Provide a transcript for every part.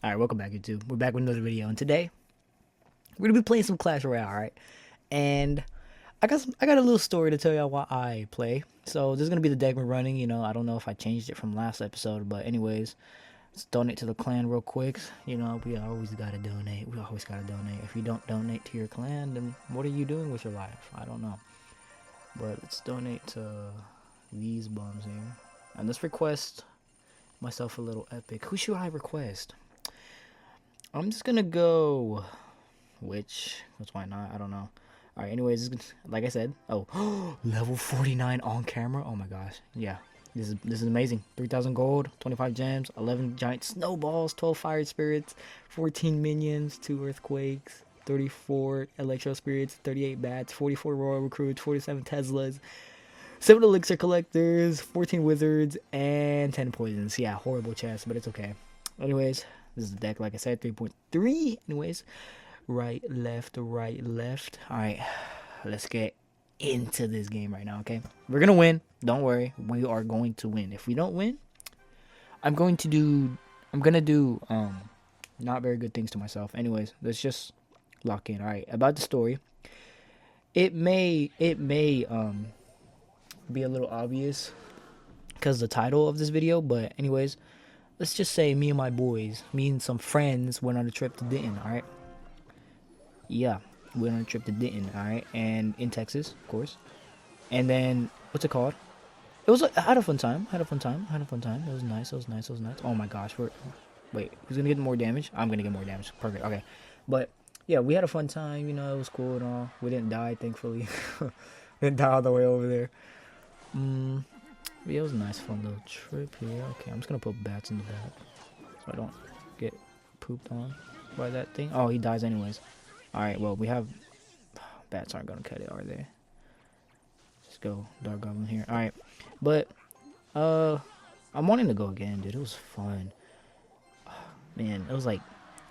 Alright, welcome back YouTube. We're back with another video, and today we're gonna be playing some Clash Royale, alright? And I got a little story to tell y'all why I play. So this is gonna be the deck we're running, I don't know if I changed it from last episode, but anyways, let's donate to the clan real quick. We always gotta donate. We always gotta donate. If you don't donate to your clan, then what are you doing with your life? I don't know. But let's donate to these bums here. And let's request myself a little epic. Who should I request? I'm just gonna go. That's why not? I don't know. All right. Anyways, like I said. Oh, level 49 on camera. Oh my gosh. Yeah. This is amazing. 3,000 gold, 25 gems, 11 giant snowballs, 12 fire spirits, 14 minions, 2 earthquakes, 34 electro spirits, 38 bats, 44 royal recruits, 47 Teslas, 7 elixir collectors, 14 wizards, and 10 poisons. Yeah, horrible chest, but it's okay. Anyways, this is the deck, like I said, 3.3. Anyways, right, left. Alright, let's get into this game right now, okay? We're gonna win. Don't worry. We are going to win. If we don't win, I'm gonna do not very good things to myself. Anyways, let's just lock in. Alright, about the story. It may be a little obvious because the title of this video, but anyways, let's just say me and some friends went on a trip to Denton, alright? Yeah, we went on a trip to Denton, alright? And in Texas, of course. And then, what's it called? I had a fun time. It was nice. Oh my gosh, wait, who's gonna get more damage? I'm gonna get more damage. Perfect, okay. But, yeah, we had a fun time, it was cool and all. We didn't die, thankfully. We didn't die all the way over there. Yeah, it was a nice fun little trip here. Okay, I'm just gonna put bats in the back so I don't get pooped on by that thing. Oh, he dies anyways. Alright, well, we have bats aren't gonna cut it, are they? Let's go dark goblin here. Alright, but I'm wanting to go again, dude. It was fun. Man, it was like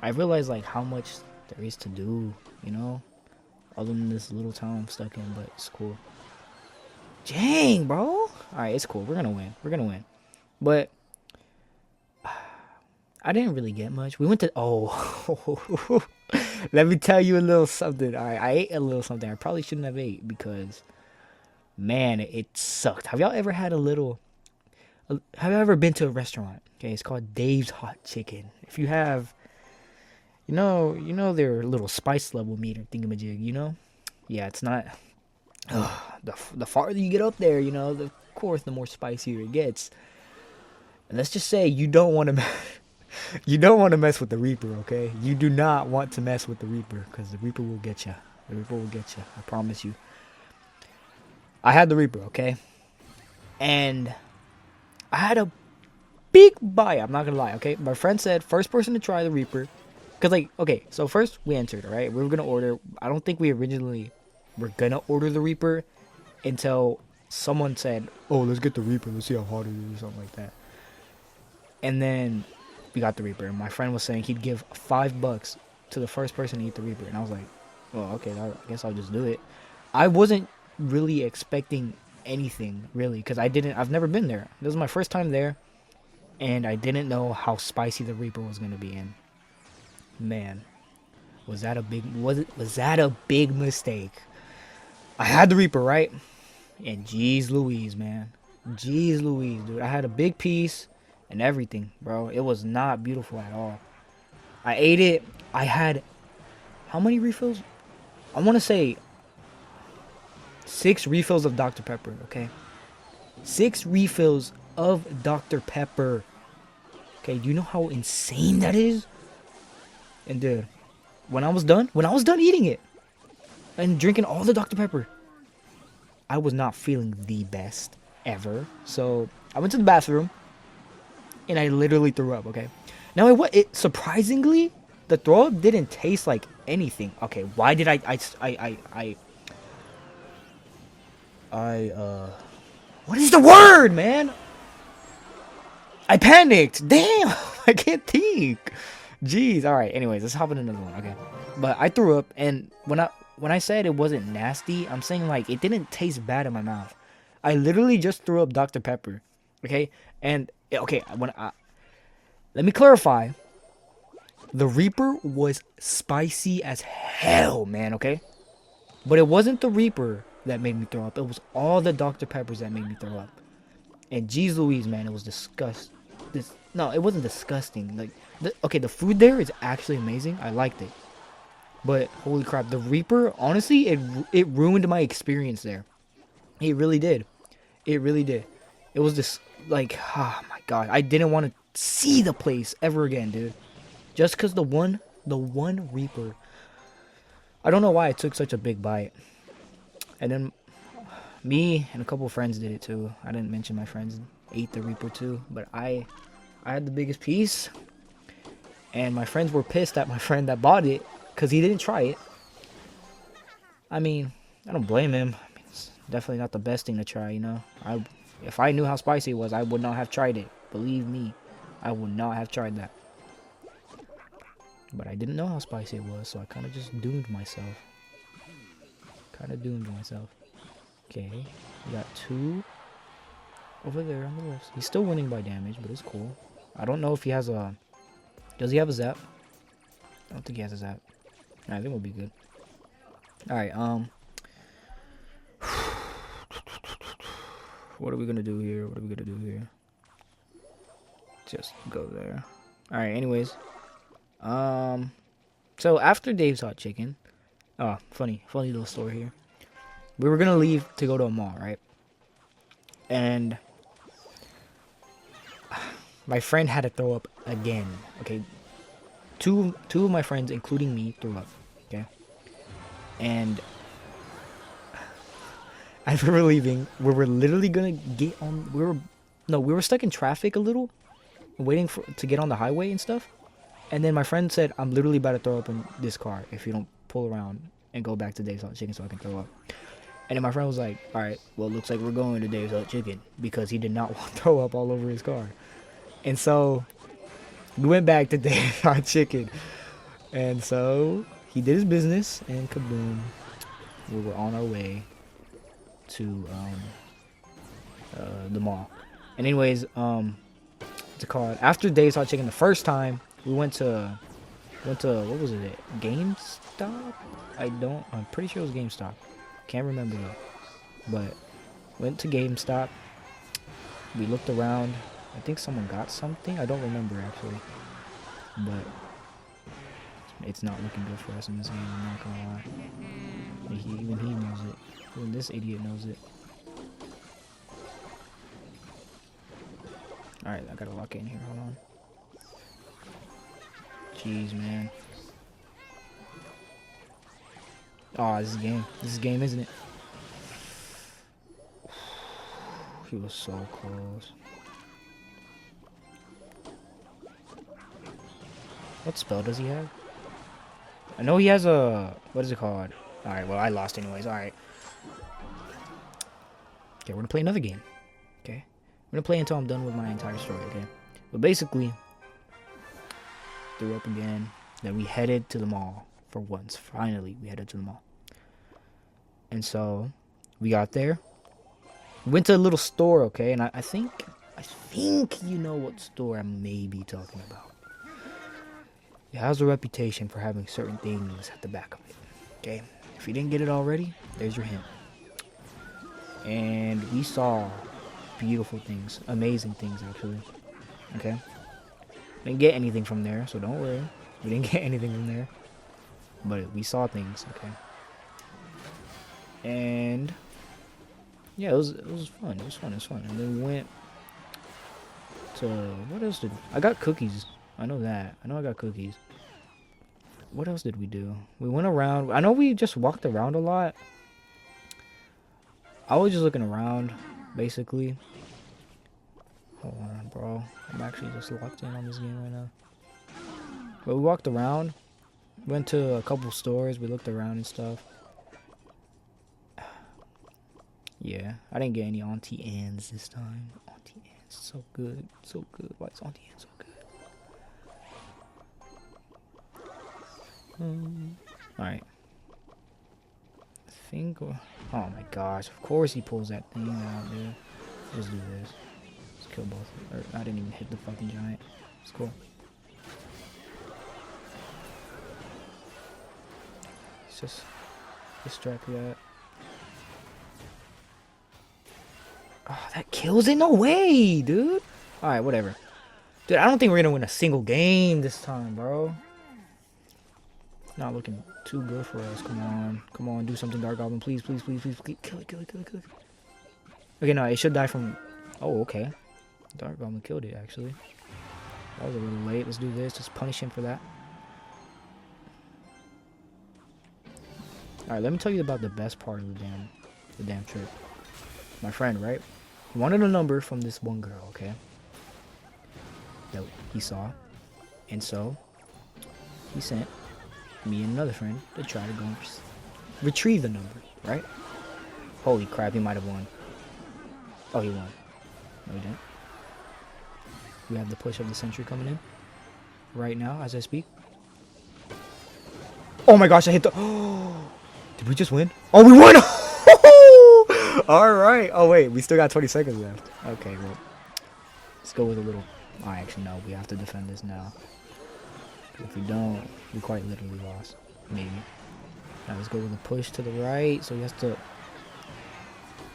I realized like how much there is to do, other than this little town I'm stuck in, but it's cool. Dang, bro. Alright, it's cool. We're gonna win. But I didn't really get much. We went to let me tell you a little something. Alright, I ate a little something I probably shouldn't have ate because man, it sucked. Have y'all ever had have you ever been to a restaurant? Okay, it's called Dave's Hot Chicken. If you have, you know their little spice level meter thingamajig, Yeah, it's not. The farther you get up there, of course, the more spicier it gets. And let's just say you don't want to mess with the Reaper, okay? You do not want to mess with the Reaper because the Reaper will get you. I promise you. I had the Reaper, okay? And I had a big bite. I'm not gonna lie, okay? My friend said first person to try the Reaper, because okay, so first we entered, all right? We were gonna order. I don't think we originally were gonna order the Reaper until someone said, "Oh, let's get the Reaper. Let's see how hot it is," or something like that. And then we got the Reaper. And my friend was saying he'd give $5 to the first person to eat the Reaper, and I was like, "Oh, okay. I guess I'll just do it." I wasn't really expecting anything really because I've never been there. This was my first time there, and I didn't know how spicy the Reaper was gonna be. In man, was that a big mistake? I had the Reaper, right? And jeez Louise, man. Jeez Louise, dude. I had a big piece and everything, bro. It was not beautiful at all. I ate it. I had how many refills? I want to say 6 refills of Dr. Pepper, okay? 6 refills of Dr. Pepper. Okay, do you know how insane that is? And dude, when I was done eating it and drinking all the Dr. Pepper, I was not feeling the best ever. So I went to the bathroom and I literally threw up, okay? Now it surprisingly, the throw up didn't taste like anything. Okay, why did I what is the word, man? I panicked. Damn, I can't think. Jeez, alright, anyways, let's hop in another one, okay? But I threw up, and when I said it wasn't nasty, I'm saying like it didn't taste bad in my mouth. I literally just threw up Dr. Pepper, okay? And okay, let me clarify. The Reaper was spicy as hell, man, okay? But it wasn't the Reaper that made me throw up. It was all the Dr. Peppers that made me throw up. And geez Louise, man, it was no, it wasn't disgusting. Like, okay, the food there is actually amazing. I liked it. But holy crap, the Reaper, honestly, it ruined my experience there. It really did. It really did. It was just like, oh my god, I didn't want to see the place ever again, dude. Just because the one Reaper. I don't know why I took such a big bite. And then me and a couple of friends did it too. I didn't mention my friends ate the Reaper too, but I had the biggest piece. And my friends were pissed at my friend that bought it because he didn't try it. I mean, I don't blame him. I mean, it's definitely not the best thing to try, you know. If I knew how spicy it was, I would not have tried it. Believe me, I would not have tried that. But I didn't know how spicy it was, so I kind of just doomed myself. Okay, we got 2 over there on the left. He's still winning by damage, but it's cool. I don't know if he has a... Does he have a zap? I don't think he has a zap. I think we'll be good. Alright, what are we gonna do here? Just go there. Alright, anyways. So after Dave's Hot Chicken... Oh, funny little story here. We were gonna leave to go to a mall, right? And... my friend had to throw up again, okay? Two of my friends, including me, threw up, okay? And as we were leaving, we were literally gonna get on. We were stuck in traffic a little, waiting to get on the highway and stuff. And then my friend said, "I'm literally about to throw up in this car if you don't pull around and go back to Dave's Hot Chicken so I can throw up." And then my friend was like, "All right, well, it looks like we're going to Dave's Hot Chicken," because he did not want to throw up all over his car. And so we went back to Dave's Hot Chicken. And so he did his business, and kaboom, we were on our way to the mall. And anyways, what's it called? After Dave's Hot Chicken the first time, we went to what was it? GameStop? I'm pretty sure it was GameStop. Can't remember though. But went to GameStop. We looked around. I think someone got something. I don't remember actually. But it's not looking good for us in this game, I'm not gonna lie. Even he knows it. Even this idiot knows it. Alright, I gotta lock in here, hold on. Jeez, man. Oh, this is game. This is game, isn't it? He was so close. What spell does he have? I know he has a... What is it called? Alright, well, I lost anyways. Alright. Okay, we're gonna play another game. Okay? We're gonna play until I'm done with my entire story, okay? But basically... threw up again. Then we headed to the mall. For once. Finally, we headed to the mall. And so, we got there. Went to a little store, okay? And I think you know what store I may be talking about. It has a reputation for having certain things at the back of it. Okay? If you didn't get it already, there's your hint. And we saw beautiful things. Amazing things, actually. Okay? Didn't get anything from there, so don't worry. We didn't get anything from there. But we saw things, okay? And... yeah, it was fun. It was fun. And then we went to... what else did... I got cookies. I know that. I know I got cookies. What else did we do? We went around. I know we just walked around a lot. I was just looking around, basically. Hold on, bro. I'm actually just locked in on this game right now. But we walked around. Went to a couple stores. We looked around and stuff. Yeah, I didn't get any Auntie Anne's this time. Auntie Anne's so good. So good. Why is Auntie Anne so good? Alright. I think... oh my gosh. Of course he pulls that thing out, dude. Let's do this. Let's kill both. Or, I didn't even hit the fucking giant. It's cool. just distract that. Oh, that kills it? No way, dude. Alright, whatever. Dude, I don't think we're gonna win a single game this time, bro. Not looking too good for us. Come on. Come on, do something, Dark Goblin. Please, please, please, please, please. Kill it, kill it, kill it, kill it. Okay, no, it should die from... Oh, okay. Dark Goblin killed it, actually. That was a little late. Let's do this. Just punish him for that. Alright, let me tell you about the best part of the damn trip. My friend, right? He wanted a number from this one girl, okay? That he saw. And so, he sent me and another friend to try to go and retrieve the number, right? Holy crap, he might have won. Oh, he won. No, he didn't. We have the push of the century coming in right now as I speak. Oh my gosh, I hit the... Oh, did we just win? Oh, we won! All right. Oh, wait, we still got 20 seconds left. Okay, well, let's go with a little... Oh, actually, no, we have to defend this now. If we don't, we quite literally lost. Maybe. Now let's go with a push to the right. So he has to...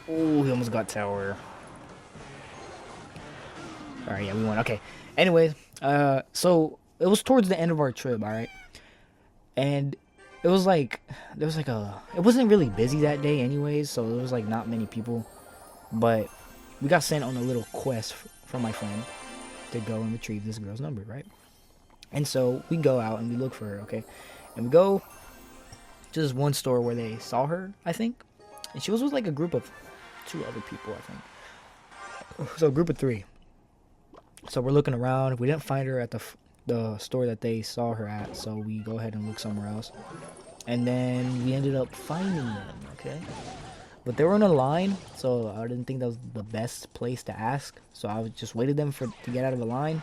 Oh, he almost got tower. Alright, yeah, we won. Okay. Anyways, so it was towards the end of our trip, alright? And it was like, there was like it wasn't really busy that day anyways, so there was like not many people. But we got sent on a little quest from my friend to go and retrieve this girl's number, right? And so we go out and we look for her, okay? And we go to this one store where they saw her, I think. And she was with like a group of 2 other people, I think. So a group of 3. So we're looking around. We didn't find her at the store that they saw her at, so we go ahead and look somewhere else. And then we ended up finding them, okay? But they were in a line, so I didn't think that was the best place to ask. So I just waited them to get out of the line,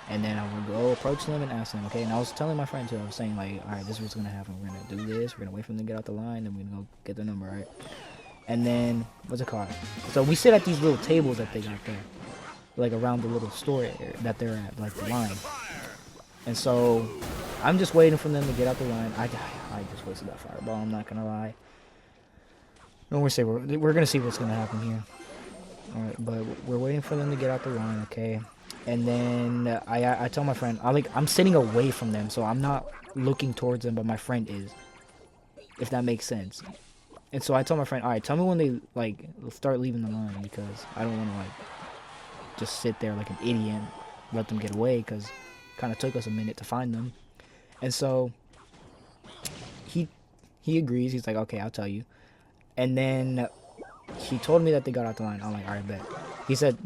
and then I would go approach them and ask them, okay? And I was telling my friend too, I was saying like, all right, this is what's gonna happen. We're gonna do this. We're gonna wait for them to get out the line, and we're gonna go get their number, right? And then what's it called? So we sit at these little tables that they got there, like around the little store area that they're at, like the line. And so I'm just waiting for them to get out the line. I just wasted that fireball, I'm not gonna lie. No, we're gonna see what's gonna happen here. Alright, but we're waiting for them to get out the line, okay? And then I tell my friend, I'm sitting away from them, so I'm not looking towards them, but my friend is, if that makes sense. And so I told my friend, alright, tell me when they like start leaving the line, because I don't want to like just sit there like an idiot and let them get away, because it kind of took us a minute to find them. And so he agrees. He's like, okay, I'll tell you. And then he told me that they got out the line. I'm like, alright, bet. He said,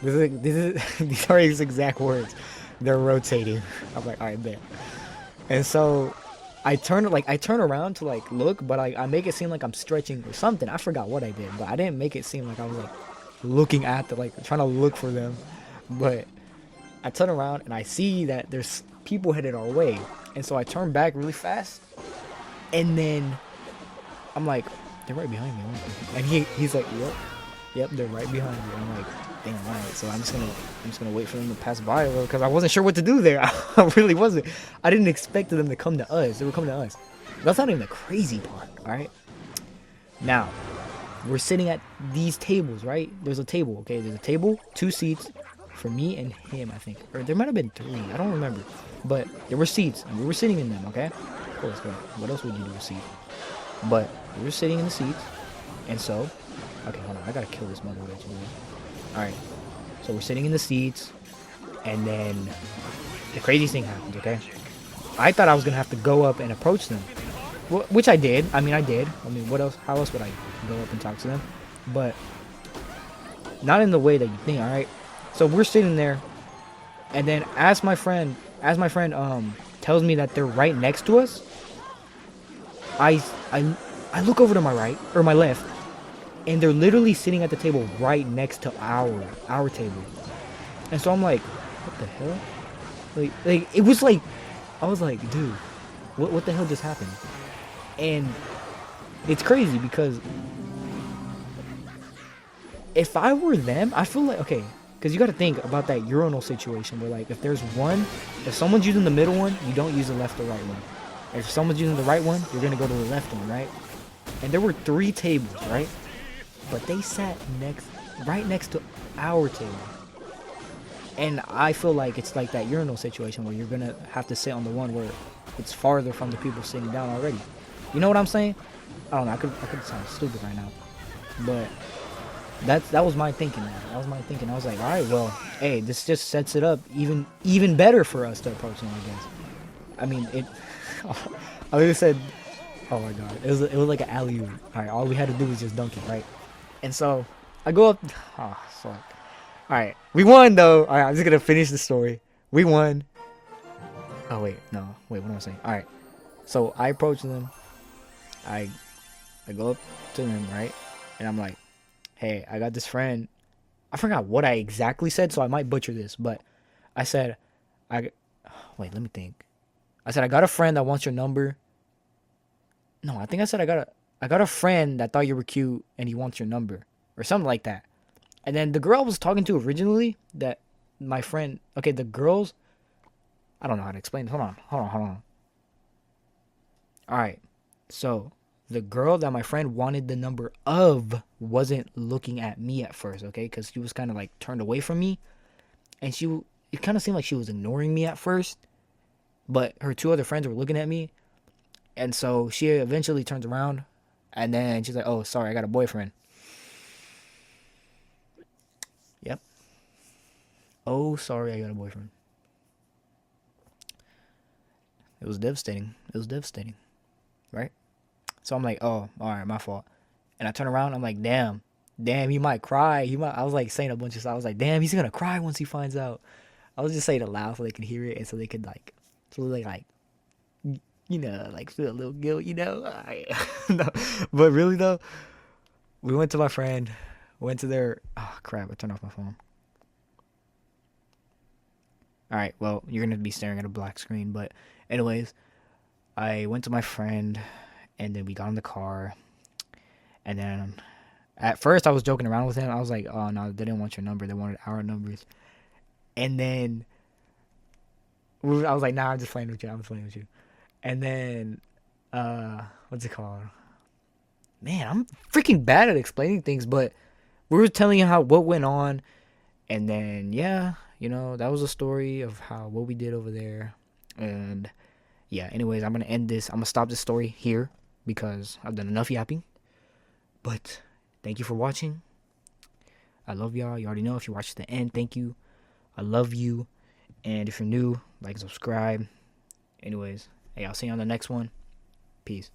these are his exact words. They're rotating. I'm like, alright, bet. And so I turn around to like look, but I make it seem like I'm stretching or something. I forgot what I did, but I didn't make it seem like I was like looking at the, like trying to look for them. But I turn around and I see that there's people headed our way. And so I turn back really fast. And then I'm like, they're right behind me. And he's like, yep, they're right behind me. I'm like, damn, alright. So I'm just gonna wait for them to pass by, because I wasn't sure what to do there. I really wasn't. I didn't expect them to come to us. They were coming to us. That's not even the crazy part, alright? Now, we're sitting at these tables, right? There's a table, okay? There's a table, 2 seats for me and him, I think. Or there might have been 3. I don't remember. But there were seats, and we were sitting in them, okay? Of course, what else would you do with a seat? But we were sitting in the seats, and so... Okay, hold on. I gotta kill this mother bitch. Alright. So we're sitting in the seats, and then the craziest thing happens, okay? I thought I was gonna have to go up and approach them. Which I did. I did. What else? How else would I go up and talk to them? But not in the way that you think, alright? So we're sitting there, and then as my friend tells me that they're right next to us, I look over to my right, or my left, and they're literally sitting at the table right next to our table. And so I'm like, what the hell? Like it was like, I was like, dude, what the hell just happened? And it's crazy because if I were them, I feel like, okay, because you got to think about that urinal situation where, like, if someone's using the middle one, you don't use the left or right one. If someone's using the right one, you're gonna go to the left one, right? And there were 3 tables, right? But they sat right next to our table. And I feel like it's like that urinal situation where you're gonna have to sit on the one where it's farther from the people sitting down already. You know what I'm saying? I don't know. I could sound stupid right now, but that was my thinking. Man. That was my thinking. I was like, all right, well, hey, this just sets it up even better for us to approach them, I guess. I mean, it. I would have said, oh my god, it was like an alley oop. All right, all we had to do was just dunk it, right? And so I go up. Oh, fuck. All right, we won though. All right, I'm just gonna finish the story. We won. Oh wait, no, wait, what am I saying? All right, so I approach them. I go up to them, right, and I'm like, hey, I got this friend. I forgot what I exactly said, so I might butcher this, but I said, wait, let me think. I said I got a friend that wants your number. No, I think I said I got a friend that thought you were cute and he wants your number or something like that. And then the girl I was talking to originally, that my friend, okay, the girls, I don't know how to explain it. Hold on. All right. So the girl that my friend wanted the number of wasn't looking at me at first, okay? Because she was kind of like turned away from me. And it kind of seemed like she was ignoring me at first. But her 2 other friends were looking at me. And so she eventually turns around. And then she's like, oh, sorry, I got a boyfriend. Yep. Oh, sorry, I got a boyfriend. It was devastating. Right? So I'm like, oh, all right, my fault. And I turn around, I'm like, damn, he might cry. I was like saying a bunch of stuff. I was like, damn, he's gonna cry once he finds out. I was just saying it loud so they could hear it and so they could like feel a little guilt, No. But really though, we went to my friend, went to their, oh crap, I turned off my phone. All right, well, you're gonna be staring at a black screen, but anyways, I went to my friend, and then we got in the car, and then at first I was joking around with him. I was like, oh no, they didn't want your number, they wanted our numbers. And then I was like, nah, I'm just playing with you. And then what's it called? Man, I'm freaking bad at explaining things, but we were telling you what went on, and then yeah, that was a story of what we did over there. And yeah, anyways, I'm gonna end this. I'm gonna stop this story here because I've done enough yapping. But thank you for watching. I love y'all. You already know, if you watch to the end, thank you. I love you. And if you're new, like, subscribe. Anyways, hey, I'll see you on the next one. Peace.